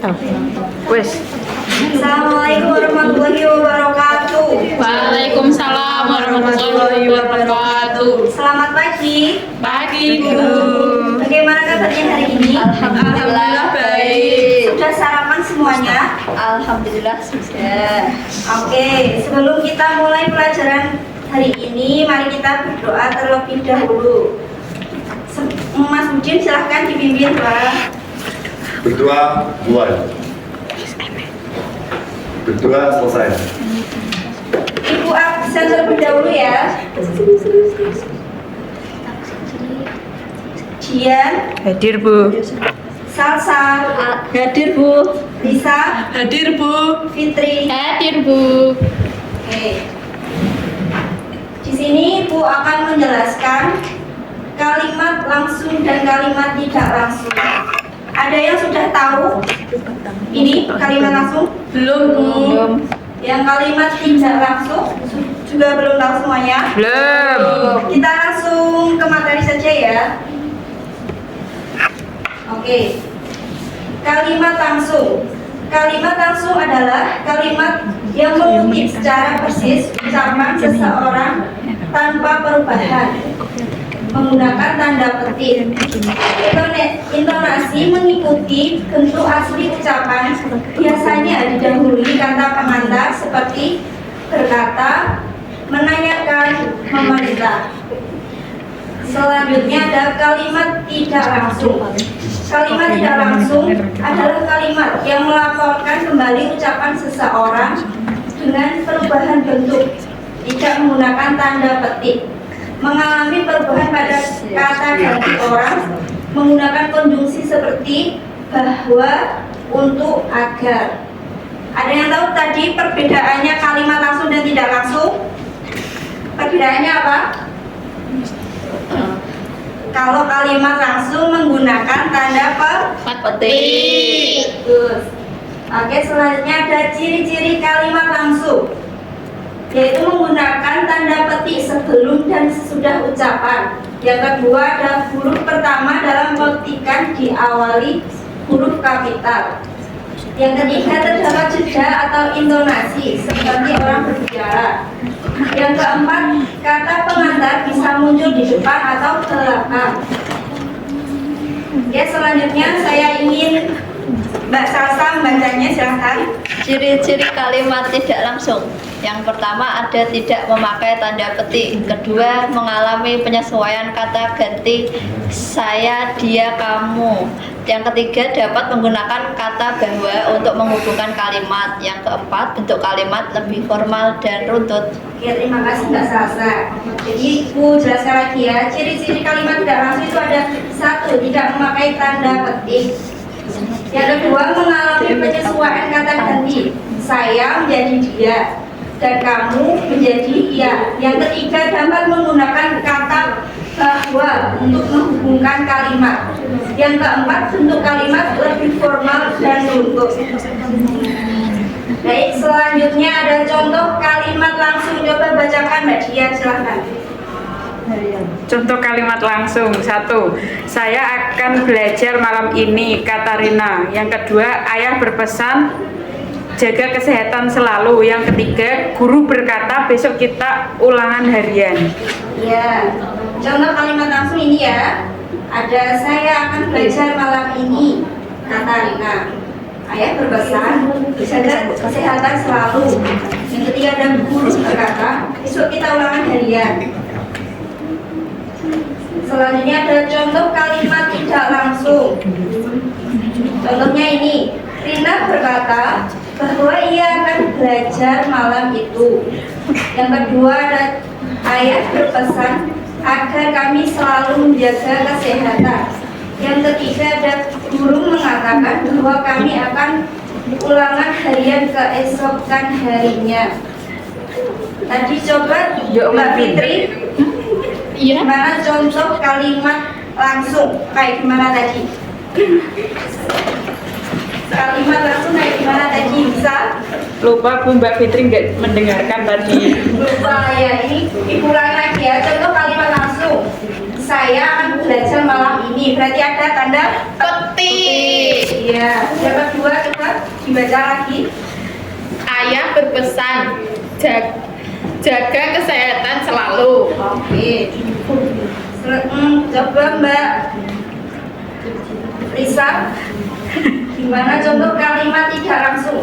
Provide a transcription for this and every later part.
Wes. Assalamualaikum warahmatullahi wabarakatuh. Waalaikumsalam warahmatullahi wabarakatuh. Selamat pagi. Pagi, Bu. Bagaimana kabarnya hari ini? Alhamdulillah baik. Sudah sarapan semuanya? Alhamdulillah sudah. Oke, sebelum kita mulai pelajaran hari ini, mari kita berdoa terlebih dahulu. Mas Udin silahkan dipimpin, Pak. Berdoa mulai. Berdoa selesai. Ibu absen terlebih dahulu ya. Jian, Hadir, Bu. Salsa, Hadir Bu. Lisa, Hadir, Bu. Fitri. Hadir, Bu. Oke. Di sini Ibu akan menjelaskan kalimat langsung dan kalimat tidak langsung. Ada yang sudah tahu ini kalimat langsung? Belum, Bu. Yang kalimat tidak langsung juga belum tahu semuanya? Belum. Kita langsung ke materi saja ya. Oke. Kalimat langsung. Kalimat langsung adalah kalimat yang mengutip secara persis ucapan seseorang tanpa perubahan, menggunakan tanda petik. Intonasi mengikuti bentuk asli ucapan, biasanya didahului kata pengantar seperti berkata, menanyakan, memerintah. Selanjutnya ada kalimat tidak langsung. Kalimat tidak langsung adalah kalimat yang melaporkan kembali ucapan seseorang dengan perubahan bentuk, tidak menggunakan tanda petik, mengalami perubahan pada kata ganti orang, menggunakan konjungsi seperti bahwa, untuk, agar. Ada yang tahu tadi perbedaannya kalimat langsung dan tidak langsung? Perbedaannya apa? Kalau kalimat langsung menggunakan tanda Petik. Bagus. Oke, selanjutnya ada ciri-ciri kalimat langsung, yaitu menggunakan tanda petik sebelum dan sesudah ucapan. Yang kedua ada huruf pertama dalam petikan diawali huruf kapital. Yang ketiga terdapat jeda atau intonasi seperti orang berbicara. Yang keempat, kata pengantar bisa muncul di depan atau belakang. Ya, selanjutnya saya ingin Mbak Salsa membacanya, silahkan. Ciri-ciri kalimat tidak langsung. Yang pertama ada tidak memakai tanda petik. Kedua, mengalami penyesuaian kata ganti saya, dia, kamu. Yang ketiga, dapat menggunakan kata bahwa untuk menghubungkan kalimat. Yang keempat, bentuk kalimat lebih formal dan runtut. Oke, terima kasih Mbak Salsa. Jadi Ibu jelaskan lagi ya, ciri-ciri kalimat tidak langsung itu ada: satu, tidak memakai tanda petik. Yang kedua, mengalami penyesuaian kata ganti, saya menjadi dia dan kamu menjadi ia. Yang ketiga, dapat menggunakan kata bahwa untuk menghubungkan kalimat. Yang keempat, bentuk kalimat lebih formal dan runtut. Baik, selanjutnya ada contoh kalimat langsung. Coba bacakan Mbak Dian, silahkan. Contoh kalimat langsung. 1. Saya akan belajar malam ini, kata Rina. Yang kedua, ayah berpesan jaga kesehatan selalu. Yang ketiga, guru berkata besok kita ulangan harian. Ya, contoh kalimat langsung ini ya. Ada saya akan belajar malam ini, kata Rina. Ayah berpesan jaga kesehatan selalu. Yang ketiga ada guru berkata besok kita ulangan harian. Selanjutnya ada contoh kalimat tidak langsung. Contohnya ini, Rina berkata bahwa ia akan belajar malam itu. Yang kedua ada ayah berpesan agar kami selalu menjaga kesehatan. Yang ketiga ada guru mengatakan bahwa kami akan ulangan harian keesokan harinya. Tadi coba Mbak Fitri, gimana contoh kalimat langsung? Kayak gimana tadi? Kalimat langsung kayak gimana tadi? Bisa? Lupa Bu, Mbak Fitri nggak mendengarkan tadi. Lupa ya, ini diulangi lagi ya. Contoh kalimat langsung. Saya akan belajar malam ini. Berarti ada tanda Petik. iya. Yang kedua coba Dibaca lagi. Ayah berpesan jaga kesehatan selalu. Oke. Coba Mbak Risa, gimana contoh kalimat tidak langsung?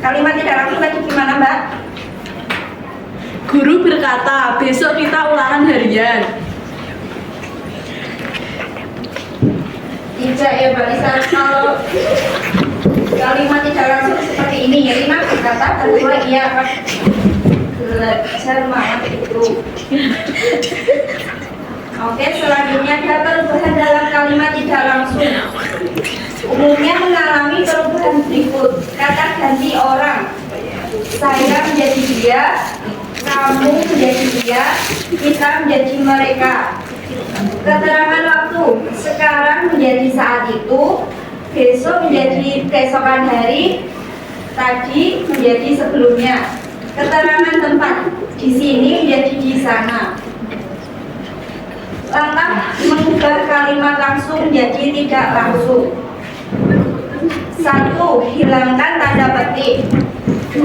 Kalimat tidak langsung tadi gimana Mbak? Guru berkata, besok kita ulangan harian. Tidak ya Mbak Risa, kalau kalimat tidak langsung seperti ini ya, Rina berkata kedua ia akan belajar maaf itu. Oke, selanjutnya ada perubahan dalam kalimat tidak langsung. Umumnya mengalami perubahan berikut. Kata ganti orang. Saya menjadi dia, kamu menjadi dia, kita menjadi mereka. Keterangan waktu. Sekarang menjadi saat itu, besok menjadi keesokan hari, tadi menjadi sebelumnya. Keterangan tempat. Di sini menjadi di sana. Langkah mengubah kalimat langsung menjadi tidak langsung. 1. Hilangkan tanda petik. 2.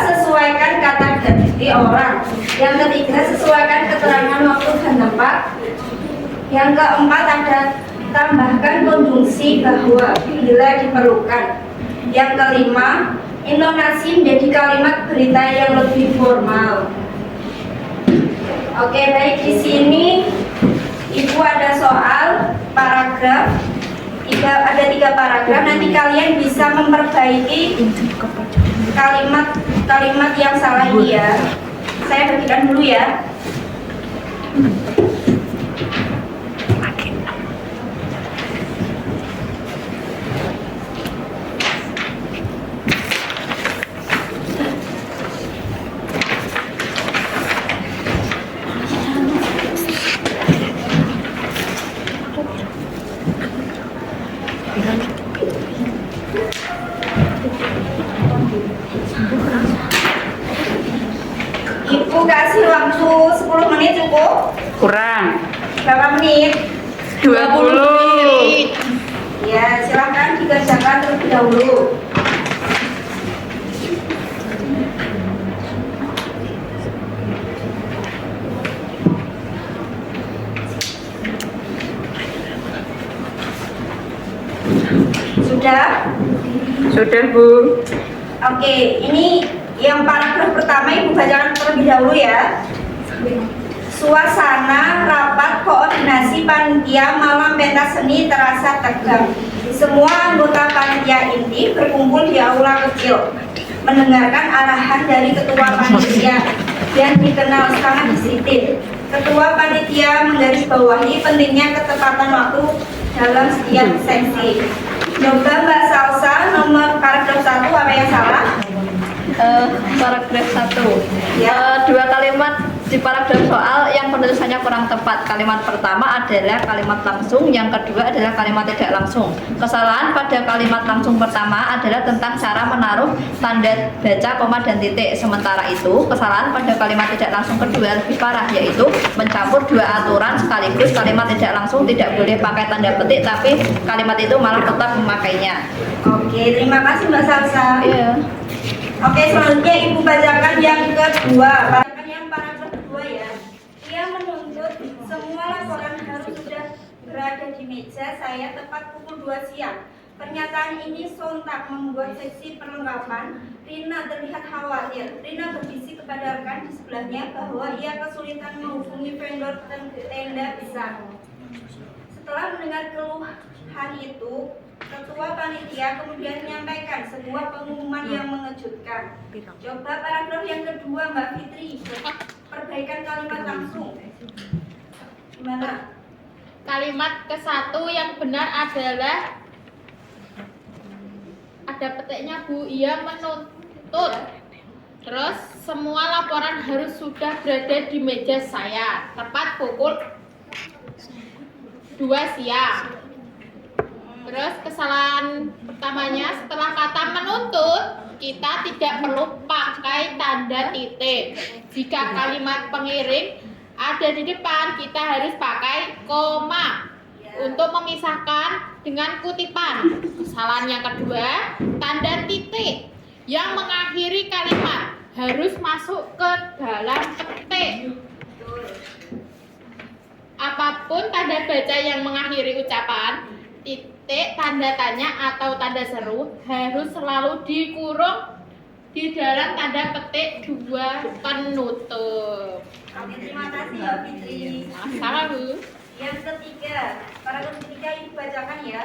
Sesuaikan kata ganti orang. Yang ketiga, sesuaikan keterangan waktu dan tempat. Yang keempat, ada tambahkan konjungsi bahwa bila diperlukan. Yang kelima, intonasi menjadi kalimat berita yang lebih formal. Oke, baik, di sini Ibu ada soal paragraf, ada 3 paragraf. Nanti kalian bisa memperbaiki kalimat yang salah ini ya. Saya bagikan dulu ya. Ibu kasih waktu 10 menit cukup? Kurang. Berapa menit? 20. Ya, silakan dikerjakan terlebih dahulu. Sudah? Sudah, Bu. Oke, ini yang paragraf pertama Ibu bacakan terlebih dahulu ya. Suasana rapat koordinasi panitia malam pentas seni terasa tegang. Semua anggota panitia inti berkumpul di aula kecil, mendengarkan arahan dari ketua panitia dan dikenal sangat disiplin. Ketua panitia menggarisbawahi pentingnya ketepatan waktu dalam setiap sesi. Coba Mbak Salsa, nomor paragraf 1 apa yang salah? Paragraf 1. Ya. 2 kalimat di paragraf soal yang penulisannya kurang tepat. Kalimat pertama adalah kalimat langsung, yang kedua adalah kalimat tidak langsung. Kesalahan pada kalimat langsung pertama adalah tentang cara menaruh tanda baca, koma, dan titik. Sementara itu, kesalahan pada kalimat tidak langsung kedua lebih parah, yaitu mencampur 2 aturan sekaligus. Kalimat tidak langsung tidak boleh pakai tanda petik, tapi kalimat itu malah tetap memakainya. Oke, terima kasih Mbak Salsa. Iya. Oke, selanjutnya Ibu bacakan yang kedua. Bacakan yang paragraf kedua ya. Ia menuntut semua laporan harus sudah berada di meja saya tepat pukul 2 siang. Pernyataan ini sontak membuat sesi perlengkapan Rina terlihat khawatir. Rina berbisik kepada rekan di sebelahnya bahwa ia kesulitan menghubungi vendor tenda besar. Setelah mendengar keluhan itu, Ketua Panitia kemudian menyampaikan sebuah pengumuman yang mengejutkan. Coba paragraf yang kedua Mbak Fitri, perbaikan kalimat langsung. Gimana? Kalimat ke-1 yang benar adalah ada petiknya Bu, ia menuntut. Terus semua laporan harus sudah berada di meja saya tepat pukul 2 siang. Terus kesalahan pertamanya, setelah kata menuntut, kita tidak perlu pakai tanda titik. Jika kalimat pengiring ada di depan, kita harus pakai koma untuk memisahkan dengan kutipan. 1 Kesalahan yang kedua, tanda titik yang mengakhiri kalimat harus masuk ke dalam petik. Apapun tanda baca yang mengakhiri ucapan, titik, tanda tanya atau tanda seru harus selalu dikurung di dalam tanda petik dua penutup. Oke, terima kasih ya Fitri. Sama Bu. Yang ketiga, paragraf ketiga ini dibacakan ya.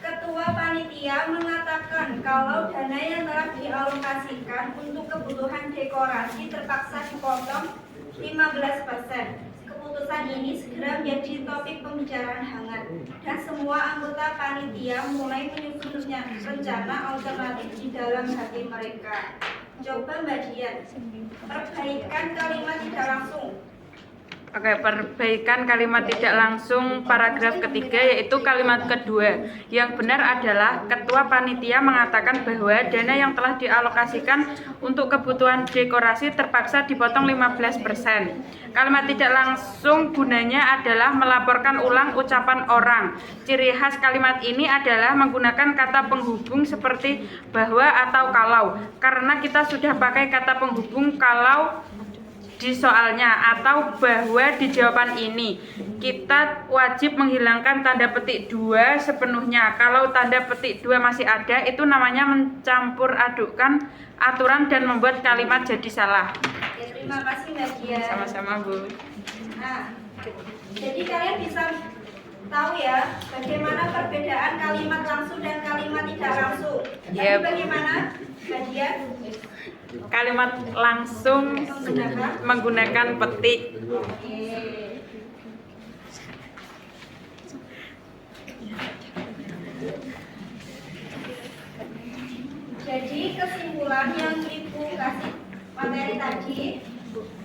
Ketua panitia mengatakan kalau dana yang telah dialokasikan untuk kebutuhan dekorasi terpaksa dipotong 15%. Keputusan ini segera menjadi topik pembicaraan hangat dan semua anggota panitia mulai menyusun rencana alternatif di dalam hati mereka. Coba Mbak Dian, perbaikan kalimat tidak langsung. Oke, perbaikan kalimat tidak langsung paragraf ketiga yaitu kalimat kedua. Yang benar adalah ketua panitia mengatakan bahwa dana yang telah dialokasikan untuk kebutuhan dekorasi terpaksa dipotong 15%. Kalimat tidak langsung gunanya adalah melaporkan ulang ucapan orang. Ciri khas kalimat ini adalah menggunakan kata penghubung seperti bahwa atau kalau. Karena kita sudah pakai kata penghubung kalau di soalnya atau bahwa di jawaban ini, kita wajib menghilangkan tanda petik 2 sepenuhnya. Kalau tanda petik 2 masih ada, itu namanya mencampur adukkan aturan dan membuat kalimat jadi salah. Ya, terima kasih Mbak Dian. Sama-sama Bu. Nah, jadi kalian bisa tahu ya bagaimana perbedaan kalimat langsung dan kalimat tidak langsung. Jadi Yep. bagaimana Mbak Dian? Kalimat langsung menggunakan petik. Oke. Jadi kesimpulan yang Ibu kasih materi tadi,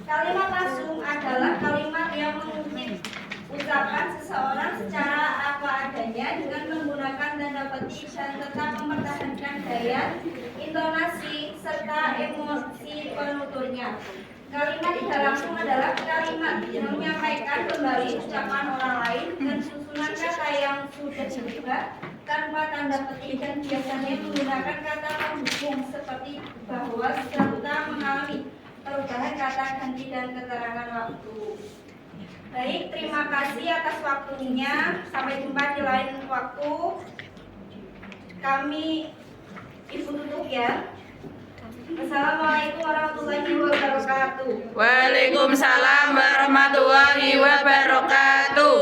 kalimat langsung adalah kalimat yang mengutip ucapan seseorang secara apa adanya dengan menggunakan tanda petik dan tetap mempertahankan gaya, intonasi, serta emosi penuturnya. Kalimat tidak langsung adalah kalimat yang menyampaikan kembali ucapan orang lain dan susunan kata yang sudah diubah tanpa tanda petik dan biasanya menggunakan kata penghubung seperti bahwa serta mengalami perubahan kata ganti dan keterangan waktu. Baik, terima kasih atas waktunya. Sampai jumpa di lain waktu. Kami Ibu tutup ya. Assalamualaikum warahmatullahi wabarakatuh. Waalaikumsalam warahmatullahi wabarakatuh.